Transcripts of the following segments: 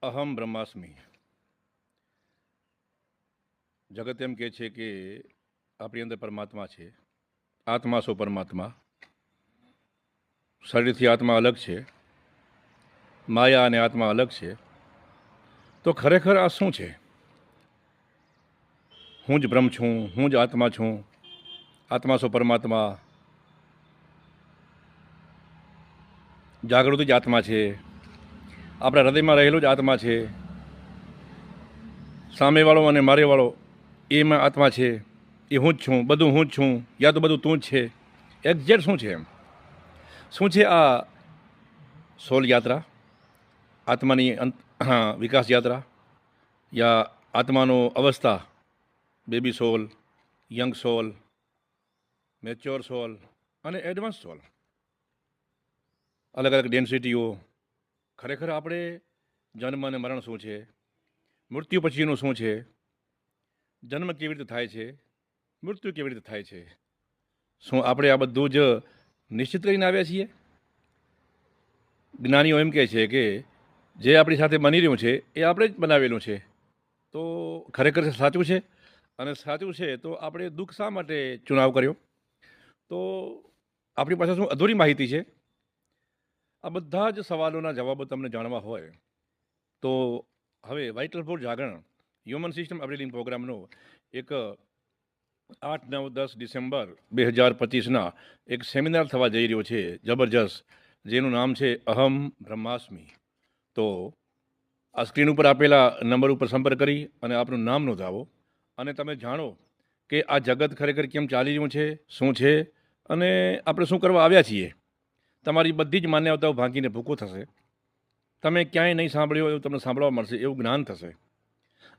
અહમ બ્રહ્માસ્મિ. જગત એમ કહે છે કે આપણી અંદર પરમાત્મા છે. આત્મા સો પરમાત્મા. શરીરથી આત્મા અલગ છે, માયા અને આત્મા અલગ છે. તો ખરેખર આ શું છે? હું જ બ્રહ્મ છું, હું જ આત્મા છું, આત્મા સો પરમાત્મા, જાગૃતિ જ આત્મા છે, આપણા હૃદયમાં રહેલો જ આત્મા છે, સામેવાળો અને મારેવાળો એમાં આત્મા છે, એ હું જ છું, બધું હું જ છું, યા તો બધું તું જ છે. એક્ઝેક્ટ શું છે? એમ શું છે આ સોલ યાત્રા, આત્માની વિકાસ યાત્રા, યા આત્માનો અવસ્થા, બેબી સોલ, યંગ સોલ, મેચ્યોર સોલ અને એડવાન્સ સોલ, અલગ અલગ ડેન્સિટીઓ. ખરેખર આપણે જન્મ અને મરણ શું છે, મૃત્યુ પછીનું શું છે, જન્મ કેવી રીતે થાય છે, મૃત્યુ કેવી રીતે થાય છે, શું આપણે આ બધું જ નિશ્ચિત કરીને આવ્યા છીએ? જ્ઞાનીઓ એમ કહે છે કે જે આપણી સાથે બની રહ્યું છે એ આપણે જ બનાવેલું છે. તો ખરેખર સાચું છે? અને સાચું છે તો આપણે દુઃખ શા માટે ચુનાવ કર્યો? તો આપણી પાસે શું અધૂરી માહિતી છે? આ બધા જ સવાલોના જવાબો તમને જાણવા હોય તો હવે વાઇટલ ફોર જાગરણ હ્યુમન સિસ્ટમ અપગ્રેડિંગ પ્રોગ્રામનો એક 8, 9, 10 ડિસેમ્બર 2025 એક સેમિનાર થવા જઈ રહ્યો છે જબરજસ્ત, જેનું નામ છે અહમ બ્રહ્માસ્મિ. તો આ સ્ક્રીન ઉપર આપેલા નંબર ઉપર સંપર્ક કરી અને આપનું નામ નોંધાવો અને તમે જાણો કે આ જગત ખરેખર કેમ ચાલી રહ્યું છે, શું છે અને આપણે શું કરવા આવ્યા છીએ. તમારી બધી જ માન્યતાઓ ભાંગીને ભૂકો થશે. તમે ક્યાંય નહીં સાંભળ્યો એવું તમને સાંભળવા મળશે, એવું જ્ઞાન થશે.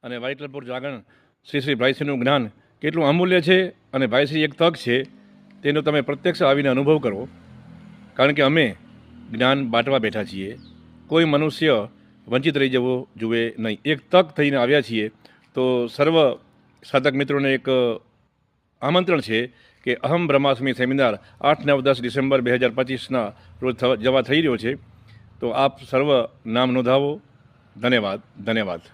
અને વાઇટલ ફોર જાગરણ શ્રી ભાઈશ્રીનું જ્ઞાન કેટલું અમૂલ્ય છે અને ભાઈશ્રી એક તક છે તેનો તમે પ્રત્યક્ષ આવીને અનુભવ કરો. કારણ કે અમે જ્ઞાન બાંટવા બેઠા છીએ, કોઈ મનુષ્ય વંચિત રહી જવો જોઈએ નહીં. એક તક થઈને આવ્યા છીએ. તો સર્વ સાધક મિત્રોને એક આમંત્રણ છે કે અહમ બ્રહ્માસ્મિ સેમિનાર 8, 9, 10 ડિસેમ્બર 2025 રોજ જવા થઈ રહ્યો છે. તો આપ સર્વ નામ નોંધાવો. ધન્યવાદ.